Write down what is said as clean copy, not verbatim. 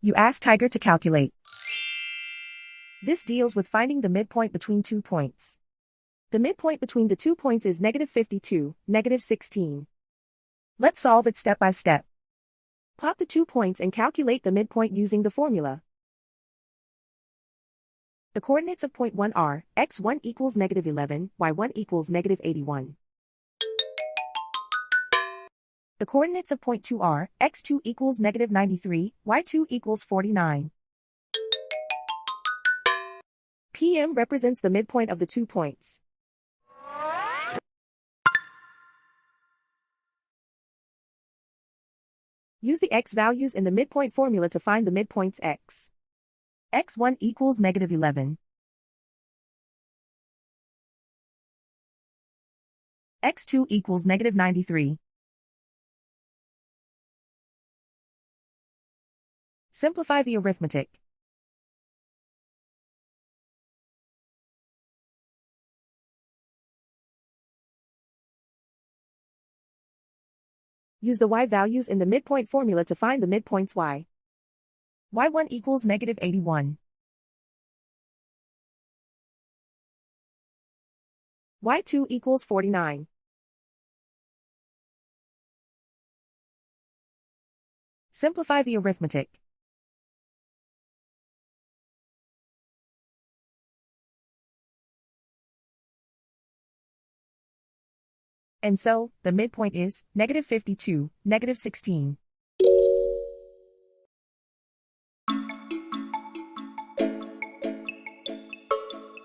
You ask Tiger to calculate. This deals with finding the midpoint between 2 points. The midpoint between the 2 points is -52, -16. Let's solve it step by step. Plot the 2 points and calculate the midpoint using the formula. The coordinates of point 1 are, x1 equals -11, y1 equals -81. The coordinates of point 2 are, x2 equals -93, y2 equals 49. PM represents the midpoint of the 2 points. Use the x values in the midpoint formula to find the midpoints x. x1 equals -11. x2 equals -93. Simplify the arithmetic. Use the y values in the midpoint formula to find the midpoints y. y1 equals -81. y2 equals 49. Simplify the arithmetic. And so, the midpoint is -52, -16.